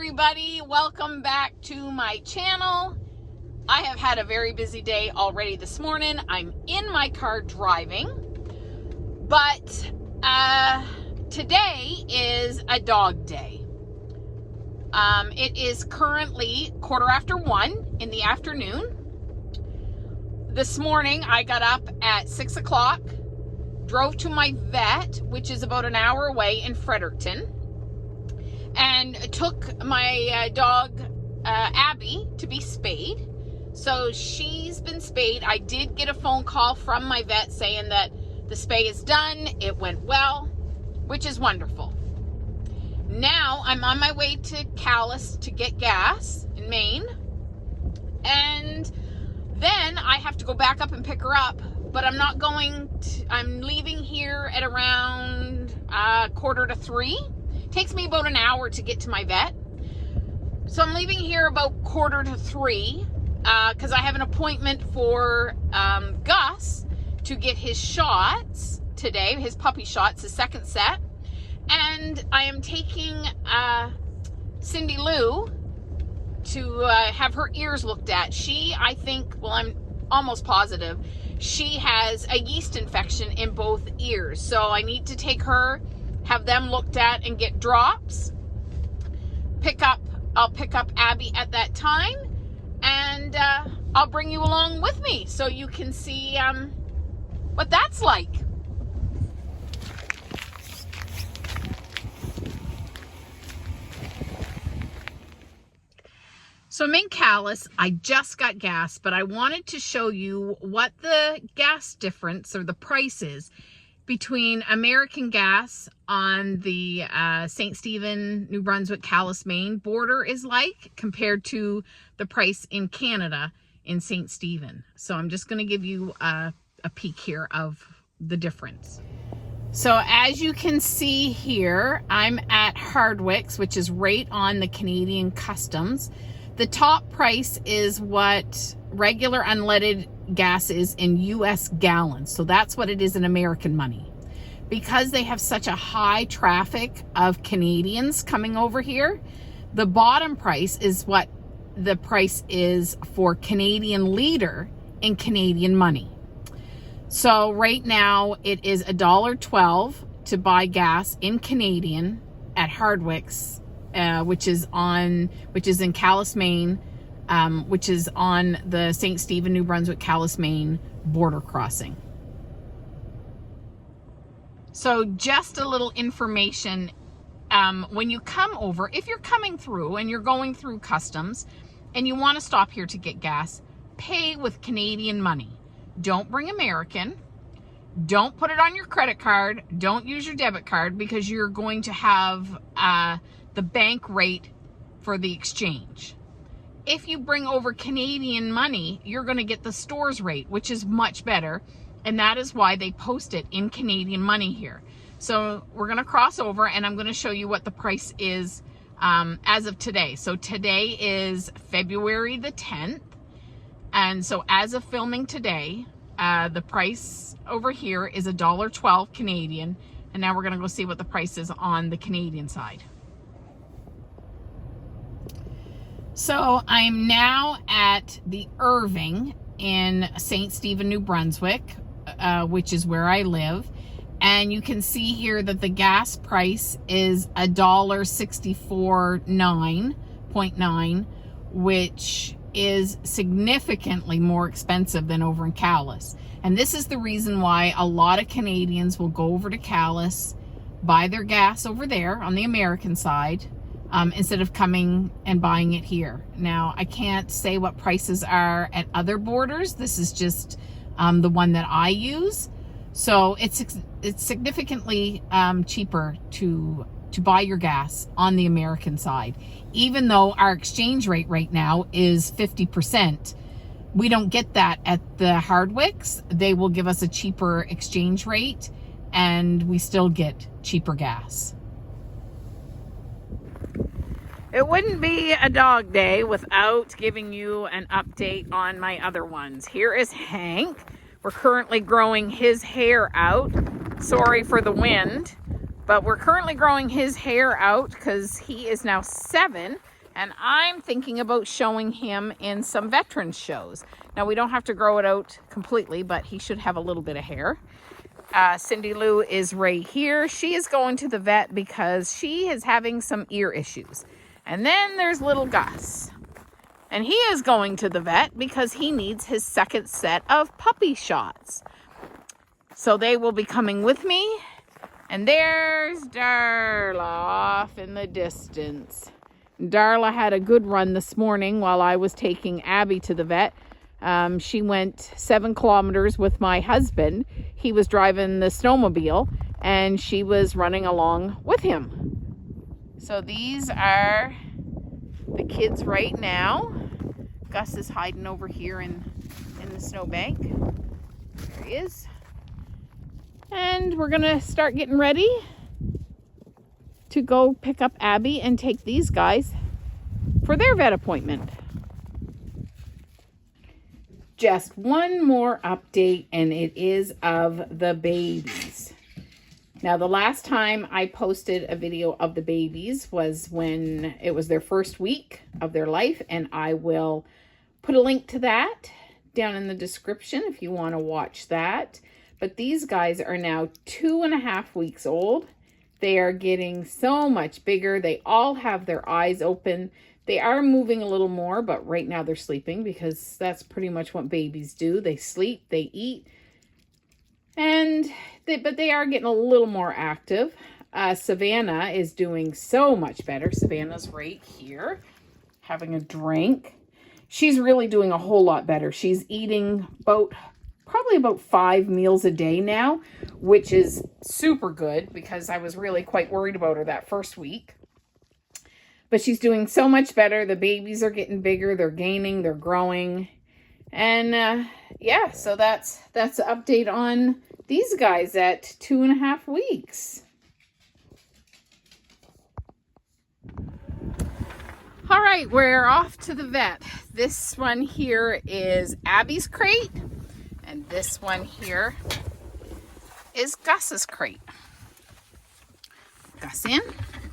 everybody, welcome back to my channel. I have had a very busy day already this morning. I'm in my car driving, but today is a dog day. It is currently 1:15 in the afternoon. This morning I got up at 6 o'clock, drove to my vet, which is about an hour away in Fredericton, and took my dog Abbey to be spayed. So she's been spayed. I did get a phone call from my vet saying that the spay is done. It went well, which is wonderful. Now I'm on my way to Calais to get gas in Maine, and then I have to go back up and pick her up, but I'm not going to, I'm leaving here at around 2:45. Takes me about an hour to get to my vet. So I'm leaving here about 2:45 because I have an appointment for Guss to get his shots today, his puppy shots, his second set. And I am taking Cindi Lou to have her ears looked at. I think, well, I'm almost positive, she has a yeast infection in both ears. So I need to take her, have them looked at, and get drops. I'll pick up Abbey at that time, and I'll bring you along with me so you can see what that's like. So I'm in Calais. I just got gas, but I wanted to show you what the gas difference or the price is between American gas on the St. Stephen, New Brunswick, Calais, Maine border is like compared to the price in Canada in St. Stephen. So I'm just going to give you a peek here of the difference. So as you can see here, I'm at Hardwick's, which is right on the Canadian customs. The top price is what regular unleaded gas is in US gallons. So that's what it is in American money. Because they have such a high traffic of Canadians coming over here, the bottom price is what the price is for Canadian liter in Canadian money. So right now it is $1.12 to buy gas in Canadian at Hardwick's, which is in Calais, Maine, which is on the St. Stephen, New Brunswick, Calais, Maine border crossing. So just a little information, when you come over, if you're coming through and you're going through customs and you want to stop here to get gas, pay with Canadian money. Don't bring American. Don't put it on your credit card. Don't use your debit card, because you're going to have the bank rate for the exchange. If you bring over Canadian money, you're going to get the store's rate, which is much better. And that is why they post it in Canadian money here. So we're going to cross over, and I'm going to show you what the price is as of today. So today is February the 10th. And so as of filming today, the price over here is $1.12 Canadian. And now we're going to go see what the price is on the Canadian side. So I'm now at the Irving in St. Stephen, New Brunswick, which is where I live. And you can see here that the gas price is $1.64.9, which is significantly more expensive than over in Calais. And this is the reason why a lot of Canadians will go over to Calais, buy their gas over there on the American side, instead of coming and buying it here. Now, I can't say what prices are at other borders. This is just the one that I use. So it's significantly cheaper to buy your gas on the American side. Even though our exchange rate right now is 50%, we don't get that at the Hardwick's. They will give us a cheaper exchange rate, and we still get cheaper gas. It wouldn't be a dog day without giving you an update on my other ones. Here is Hank. We're currently growing his hair out. Sorry for the wind. But we're currently growing his hair out because he is now 7, and I'm thinking about showing him in some veteran shows. Now, we don't have to grow it out completely, but he should have a little bit of hair. Cindi Lou is right here. She is going to the vet because she is having some ear issues. And then there's little Guss. And he is going to the vet because he needs his second set of puppy shots. So they will be coming with me. And there's Darla off in the distance. Darla had a good run this morning while I was taking Abbey to the vet. She went 7 kilometers with my husband. He was driving the snowmobile and she was running along with him. So these are the kids right now. Guss is hiding over here in the snowbank. There he is. And we're going to start getting ready to go pick up Abbey and take these guys for their vet appointment. Just one more update, and it is of the babies. Now, the last time I posted a video of the babies was when it was their first week of their life, and I will put a link to that down in the description if you want to watch that. But these guys are now 2.5 weeks old. They are getting so much bigger. They all have their eyes open. They are moving a little more, but right now they're sleeping because that's pretty much what babies do. They sleep, they eat, but they are getting a little more active. Savannah is doing so much better. Savannah's right here having a drink. She's really doing a whole lot better. She's eating probably about 5 meals a day now, which is super good because I was really quite worried about her that first week. But she's doing so much better. The babies are getting bigger. They're gaining. They're growing. And yeah, so that's the update on these guys at 2.5 weeks. All right, we're off to the vet. This one here is Abbey's crate. And this one here is Guss's crate. Guss in.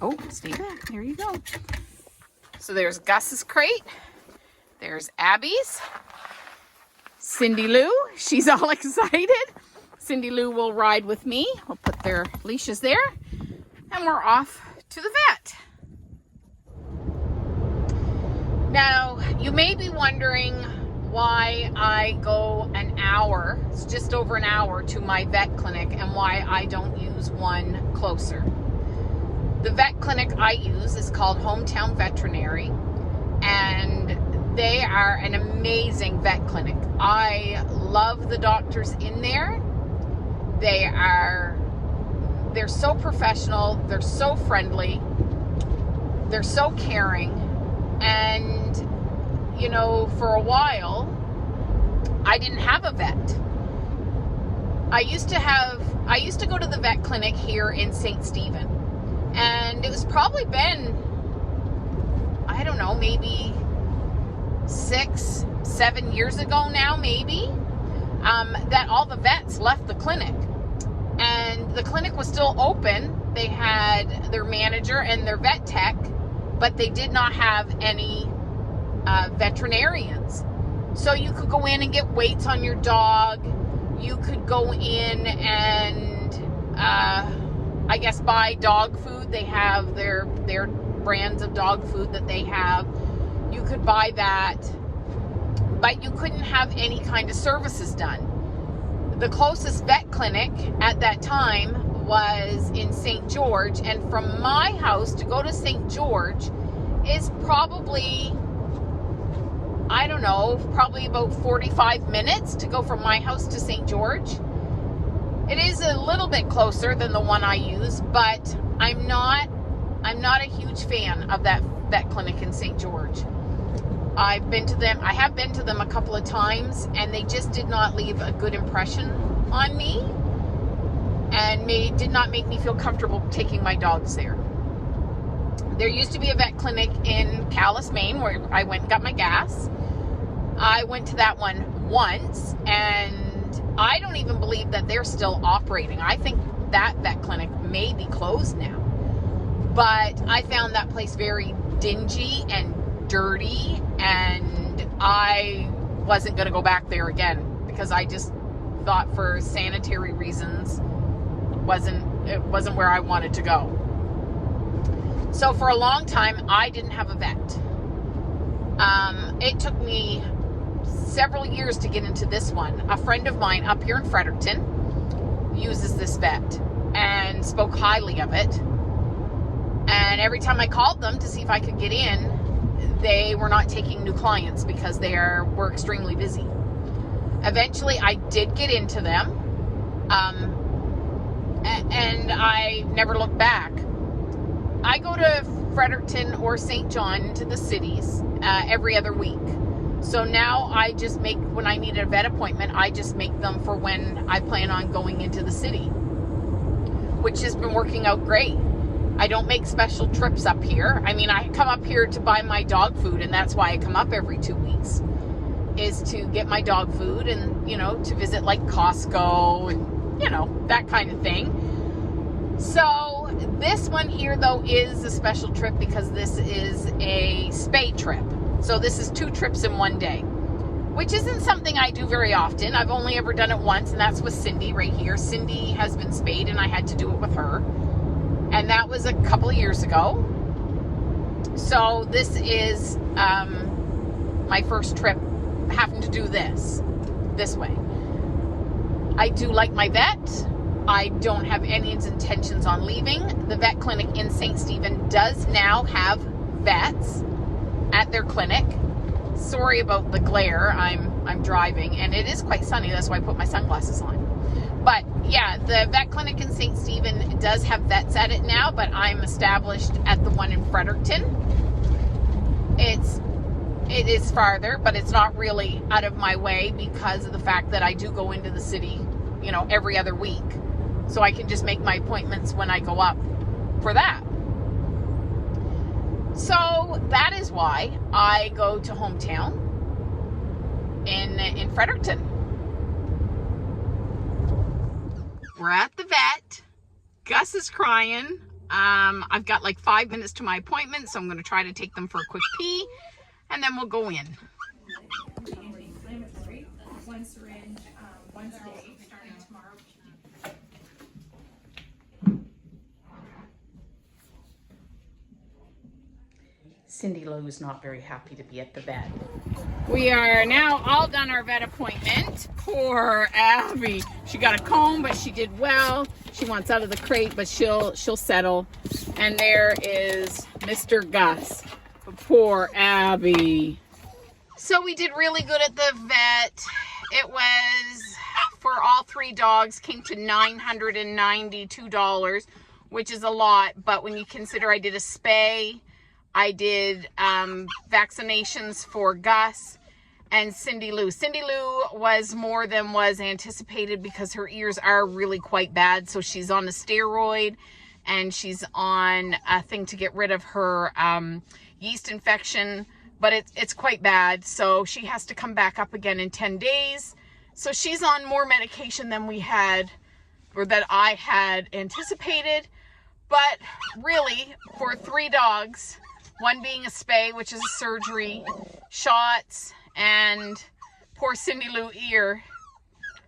Oh, stay back. There you go. So there's Guss's crate. There's Abbey's. Cindi Lou. She's all excited. Cindi Lou will ride with me. We'll put their leashes there. And we're off to the vet. Now, you may be wondering why I go an hour, it's just over an hour, to my vet clinic and why I don't use one closer. The vet clinic I use is called Hometown Veterinary, and they are an amazing vet clinic. I love the doctors in there. They're so professional, they're so friendly, they're so caring, and you know, for a while I didn't have a vet. I used to go to the vet clinic here in St. Stephen. And it was probably been, I don't know, maybe 6-7 years ago now, maybe, that all the vets left the clinic. And the clinic was still open. They had their manager and their vet tech, but they did not have any veterinarians. So you could go in and get weights on your dog. You could go in and I guess buy dog food. They have their brands of dog food that they have. You could buy that, but you couldn't have any kind of services done. The closest vet clinic at that time was in St. George, and from my house to go to St. George is probably, I don't know, probably about 45 minutes to go from my house to St. George. It is a little bit closer than the one I use, but I'm not a huge fan of that vet clinic in St. George. I have been to them a couple of times, and they just did not leave a good impression on me, and did not make me feel comfortable taking my dogs there. There used to be a vet clinic in Calais, Maine, where I went and got my gas. I went to that one once, and I don't even believe that they're still operating. I think that vet clinic may be closed now. But I found that place very dingy and dirty, and I wasn't going to go back there again because I just thought for sanitary reasons it wasn't where I wanted to go. So for a long time I didn't have a vet. It took me several years to get into this one. A friend of mine up here in Fredericton uses this vet and spoke highly of it. And every time I called them to see if I could get in, they were not taking new clients because they were extremely busy. Eventually, I did get into them, and I never looked back. I go to Fredericton or St. John, to the cities, every other week. So now I just make, when I need a vet appointment, I just make them for when I plan on going into the city, which has been working out great. I don't make special trips up here. I mean, I come up here to buy my dog food, and that's why I come up every 2 weeks, is to get my dog food and, you know, to visit like Costco and, you know, that kind of thing. So this one here, though, is a special trip because this is a spay trip. So this is 2 trips in one day, which isn't something I do very often. I've only ever done it once, and that's with Cindy right here. Cindy has been spayed, and I had to do it with her. And that was a couple of years ago. So this is my first trip having to do this way. I do like my vet. I don't have any intentions on leaving. The vet clinic in St. Stephen does now have vets at their clinic. Sorry about the glare. I'm driving, and it is quite sunny. That's why I put my sunglasses on. But yeah, the vet clinic in St. Stephen does have vets at it now, but I'm established at the one in Fredericton. It is farther, but it's not really out of my way because of the fact that I do go into the city, you know, every other week. So I can just make my appointments when I go up for that. So that is why I go to hometown in Fredericton. We're at the vet. Gus is crying. I've got like 5 minutes to my appointment, so I'm going to try to take them for a quick pee, and then we'll go in. Anti-inflammatory, 1 syringe once a day, starting tomorrow. Cindi Lou is not very happy to be at the vet. We are now all done our vet appointment. Poor Abbey. She got a comb, but she did well. She wants out of the crate, but she'll settle. And there is Mr. Guss. Poor Abbey. So we did really good at the vet. It was, for all 3 dogs, came to $992, which is a lot. But when you consider I did a spay, I did vaccinations for Guss and Cindi Lou. Cindi Lou was more than was anticipated because her ears are really quite bad. So she's on a steroid, and she's on a thing to get rid of her yeast infection, but it's quite bad. So she has to come back up again in 10 days. So she's on more medication than we had, or that I had anticipated. But really, for 3 dogs, 1 being a spay, which is a surgery, shots, and poor Cindi Lou ear,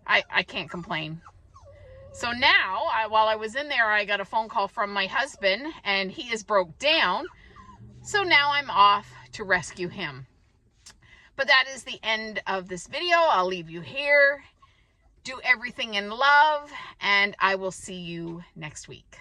I can't complain. So now, while I was in there, I got a phone call from my husband, and he is broke down. So now I'm off to rescue him. But that is the end of this video. I'll leave you here. Do everything in love, and I will see you next week.